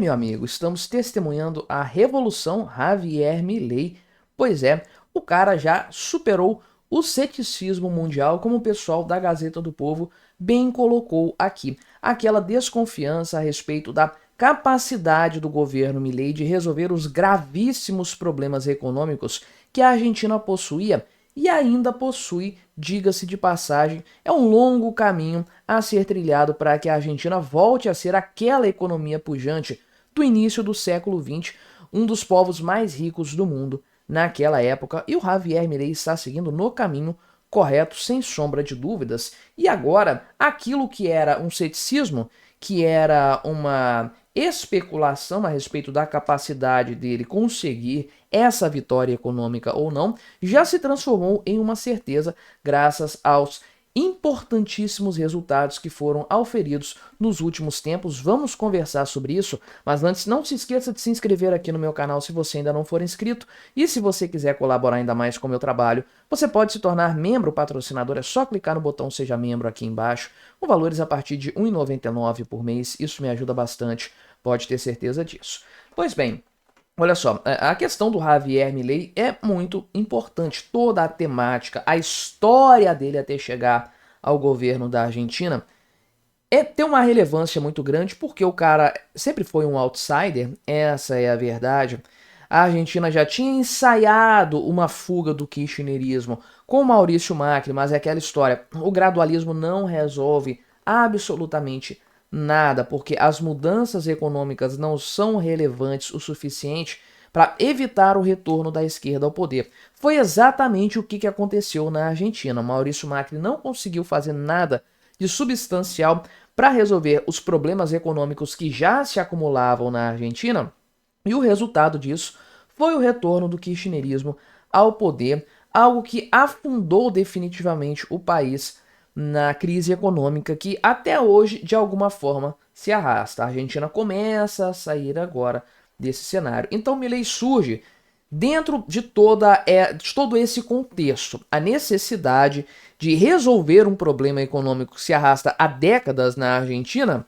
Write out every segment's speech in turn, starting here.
Meu amigo, estamos testemunhando a Revolução Javier Milei. Pois é, o cara já superou o ceticismo mundial, como o pessoal da Gazeta do Povo bem colocou aqui. Aquela desconfiança a respeito da capacidade do governo Milei de resolver os gravíssimos problemas econômicos que a Argentina possuía e ainda possui, diga-se de passagem. É um longo caminho a ser trilhado para que a Argentina volte a ser aquela economia pujante do início do século XX, um dos povos mais ricos do mundo naquela época, e o Javier Milei está seguindo no caminho correto, sem sombra de dúvidas. E agora, aquilo que era um ceticismo, que era uma especulação a respeito da capacidade dele conseguir essa vitória econômica ou não, já se transformou em uma certeza graças aos importantíssimos resultados que foram auferidos nos últimos tempos. Vamos conversar sobre isso, mas antes não se esqueça de se inscrever aqui no meu canal se você ainda não for inscrito, e se você quiser colaborar ainda mais com o meu trabalho, você pode se tornar membro patrocinador. É só clicar no botão Seja Membro aqui embaixo, com valores a partir de R$ 1,99 por mês. Isso me ajuda bastante, pode ter certeza disso. Pois bem, olha só, a questão do Javier Milei é muito importante. Toda a temática, a história dele até chegar ao governo da Argentina tem uma relevância muito grande, porque o cara sempre foi um outsider, essa é a verdade. A Argentina já tinha ensaiado uma fuga do kirchnerismo com Maurício Macri, mas é aquela história, o gradualismo não resolve absolutamente nada, porque as mudanças econômicas não são relevantes o suficiente para evitar o retorno da esquerda ao poder. Foi exatamente o que aconteceu na Argentina. Maurício Macri não conseguiu fazer nada de substancial para resolver os problemas econômicos que já se acumulavam na Argentina, e o resultado disso foi o retorno do kirchnerismo ao poder, algo que afundou definitivamente o país na crise econômica que até hoje, de alguma forma, se arrasta. A Argentina começa a sair agora desse cenário. Então Milei surge dentro de todo esse contexto, a necessidade de resolver um problema econômico que se arrasta há décadas na Argentina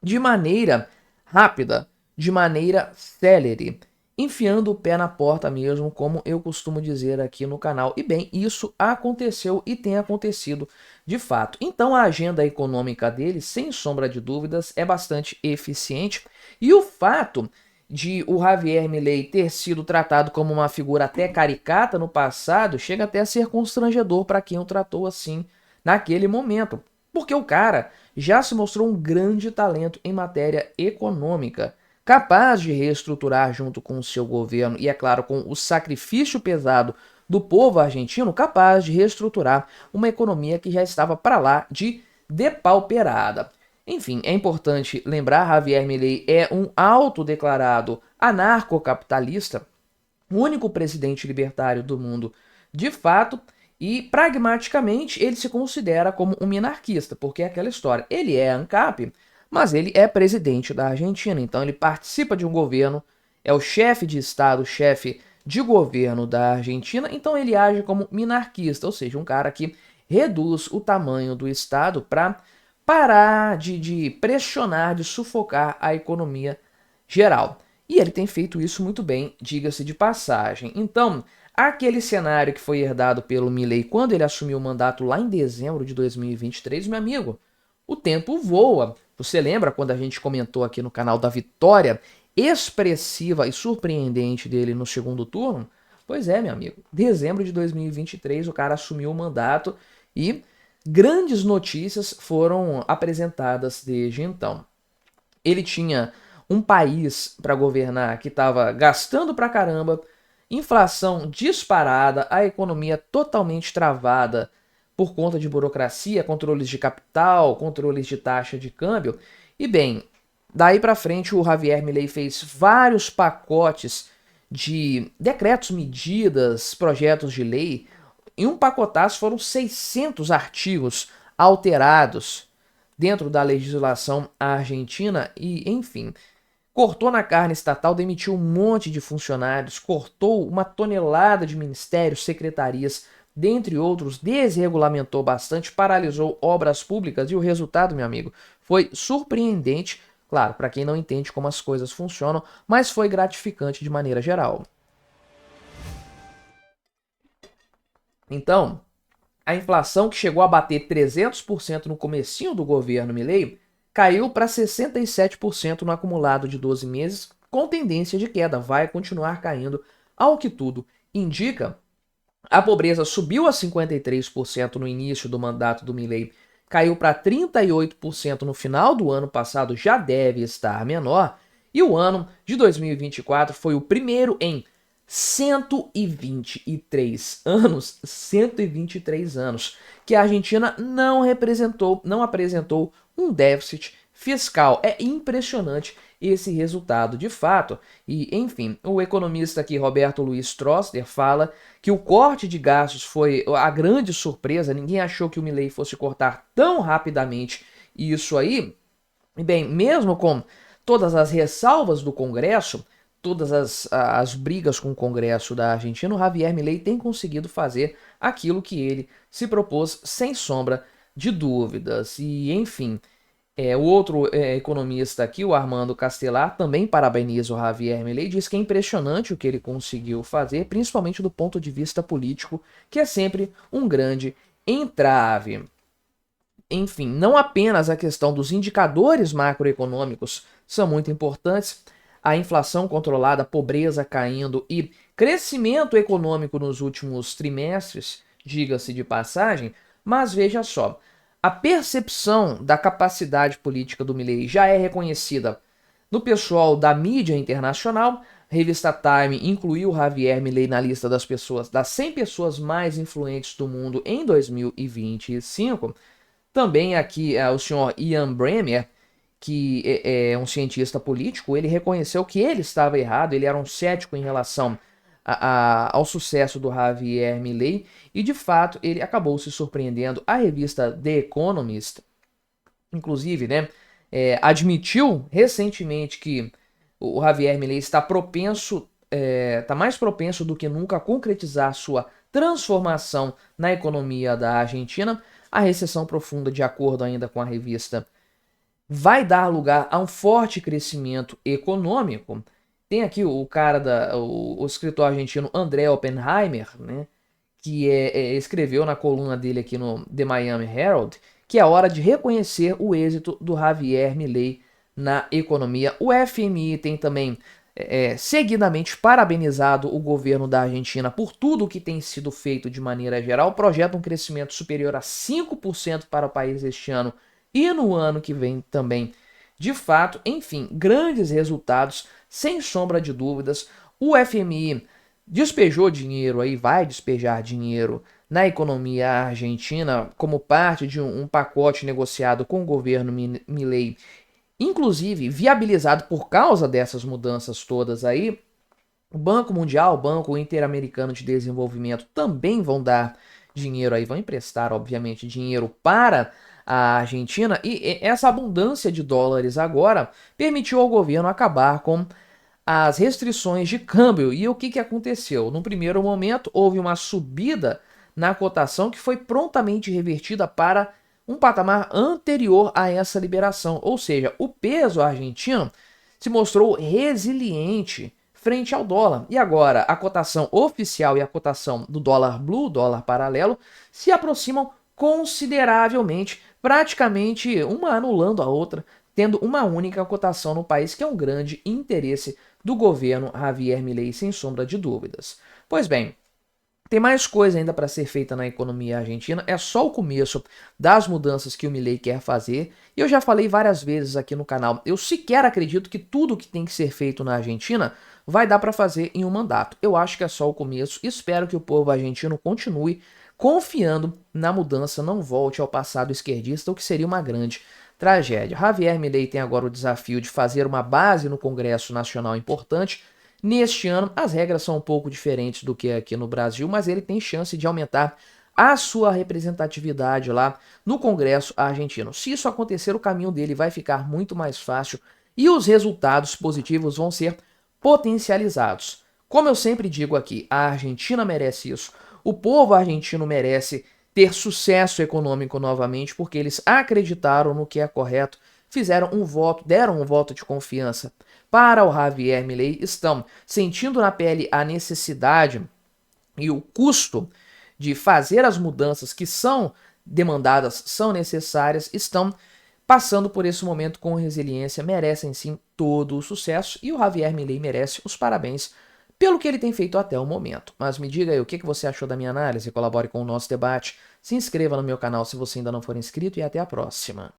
de maneira rápida, de maneira célere, enfiando o pé na porta mesmo, como eu costumo dizer aqui no canal. E bem, isso aconteceu e tem acontecido de fato. Então a agenda econômica dele, sem sombra de dúvidas, é bastante eficiente, e o fato de o Javier Milei ter sido tratado como uma figura até caricata no passado chega até a ser constrangedor para quem o tratou assim naquele momento, porque o cara já se mostrou um grande talento em matéria econômica, capaz de reestruturar junto com o seu governo e, é claro, com o sacrifício pesado do povo argentino, capaz de reestruturar uma economia que já estava para lá de depauperada. Enfim, é importante lembrar, Javier Milei é um autodeclarado anarcocapitalista, o único presidente libertário do mundo de fato, e pragmaticamente ele se considera como um minarquista, porque é aquela história, ele é ANCAP, mas ele é presidente da Argentina, então ele participa de um governo, é o chefe de Estado, chefe de governo da Argentina, então ele age como minarquista, ou seja, um cara que reduz o tamanho do Estado para parar de pressionar, de sufocar a economia geral. E ele tem feito isso muito bem, diga-se de passagem. Então, aquele cenário que foi herdado pelo Milei quando ele assumiu o mandato lá em dezembro de 2023, meu amigo, o tempo voa. Você lembra quando a gente comentou aqui no canal da vitória expressiva e surpreendente dele no segundo turno? Pois é, meu amigo, dezembro de 2023 o cara assumiu o mandato e grandes notícias foram apresentadas desde então. Ele tinha um país para governar que estava gastando pra caramba, inflação disparada, a economia totalmente travada por conta de burocracia, controles de capital, controles de taxa de câmbio. E bem, daí para frente o Javier Milei fez vários pacotes de decretos, medidas, projetos de lei. Em um pacotaço foram 600 artigos alterados dentro da legislação argentina e, enfim, cortou na carne estatal, demitiu um monte de funcionários, cortou uma tonelada de ministérios, secretarias, dentre outros, desregulamentou bastante, paralisou obras públicas, e o resultado, meu amigo, foi surpreendente. Claro, para quem não entende como as coisas funcionam, mas foi gratificante de maneira geral. Então, a inflação que chegou a bater 300% no comecinho do governo Milei caiu para 67% no acumulado de 12 meses, com tendência de queda, vai continuar caindo, ao que tudo indica. A pobreza subiu a 53% no início do mandato do Milei, caiu para 38% no final do ano passado, já deve estar menor, e o ano de 2024 foi o primeiro em 123 anos, que a Argentina não apresentou um déficit fiscal. É impressionante esse resultado de fato. E, enfim, o economista aqui, Roberto Luiz Stroessner, fala que o corte de gastos foi a grande surpresa. Ninguém achou que o Milei fosse cortar tão rapidamente isso aí. E bem, mesmo com todas as ressalvas do Congresso, todas as brigas com o Congresso da Argentina, o Javier Milei tem conseguido fazer aquilo que ele se propôs sem sombra de dúvidas. E, enfim, o outro economista aqui, o Armando Castelar, também parabeniza o Javier Milei, diz que é impressionante o que ele conseguiu fazer, principalmente do ponto de vista político, que é sempre um grande entrave. Enfim, não apenas a questão dos indicadores macroeconômicos são muito importantes, a inflação controlada, a pobreza caindo e crescimento econômico nos últimos trimestres, diga-se de passagem, mas veja só, a percepção da capacidade política do Milei já é reconhecida no pessoal da mídia internacional. A revista Time incluiu Javier Milei na lista das 100 pessoas mais influentes do mundo em 2025. Também aqui o senhor Ian Bremmer, que é um cientista político, ele reconheceu que ele estava errado, ele era um cético em relação ao sucesso do Javier Milei, e de fato ele acabou se surpreendendo. A revista The Economist, inclusive, né, admitiu recentemente que o Javier Milei está mais propenso do que nunca a concretizar sua transformação na economia da Argentina. A recessão profunda, de acordo ainda com a revista, vai dar lugar a um forte crescimento econômico. Tem aqui o escritor argentino André Oppenheimer, né, que escreveu na coluna dele aqui no The Miami Herald que é hora de reconhecer o êxito do Javier Milei na economia. O FMI tem também seguidamente parabenizado o governo da Argentina por tudo que tem sido feito de maneira geral, projeta um crescimento superior a 5% para o país este ano e no ano que vem também. De fato, enfim, grandes resultados, sem sombra de dúvidas. O FMI despejou dinheiro aí, vai despejar dinheiro na economia argentina como parte de um pacote negociado com o governo Milei, inclusive viabilizado por causa dessas mudanças todas aí. O Banco Mundial, o Banco Interamericano de Desenvolvimento também vão dar dinheiro aí, vão emprestar, obviamente, dinheiro para a Argentina, e essa abundância de dólares agora permitiu ao governo acabar com as restrições de câmbio. E o que aconteceu? No primeiro momento, houve uma subida na cotação que foi prontamente revertida para um patamar anterior a essa liberação. Ou seja, o peso argentino se mostrou resiliente frente ao dólar. E agora, a cotação oficial e a cotação do dólar blue, dólar paralelo, se aproximam consideravelmente, praticamente uma anulando a outra, tendo uma única cotação no país, que é um grande interesse do governo Javier Milei, sem sombra de dúvidas. Pois bem, tem mais coisa ainda para ser feita na economia argentina, é só o começo das mudanças que o Milei quer fazer, e eu já falei várias vezes aqui no canal, eu sequer acredito que tudo que tem que ser feito na Argentina vai dar para fazer em um mandato. Eu acho que é só o começo, espero que o povo argentino continue confiando na mudança, não volte ao passado esquerdista, o que seria uma grande tragédia. Javier Milei tem agora o desafio de fazer uma base no Congresso Nacional importante. Neste ano, as regras são um pouco diferentes do que aqui no Brasil, mas ele tem chance de aumentar a sua representatividade lá no Congresso argentino. Se isso acontecer, o caminho dele vai ficar muito mais fácil e os resultados positivos vão ser potencializados. Como eu sempre digo aqui, a Argentina merece isso. O povo argentino merece ter sucesso econômico novamente porque eles acreditaram no que é correto, fizeram um voto, deram um voto de confiança para o Javier Milei, estão sentindo na pele a necessidade e o custo de fazer as mudanças que são demandadas, são necessárias, estão passando por esse momento com resiliência, merecem sim todo o sucesso e o Javier Milei merece os parabéns pelo que ele tem feito até o momento. Mas me diga aí o que você achou da minha análise, colabore com o nosso debate, se inscreva no meu canal se você ainda não for inscrito e até a próxima.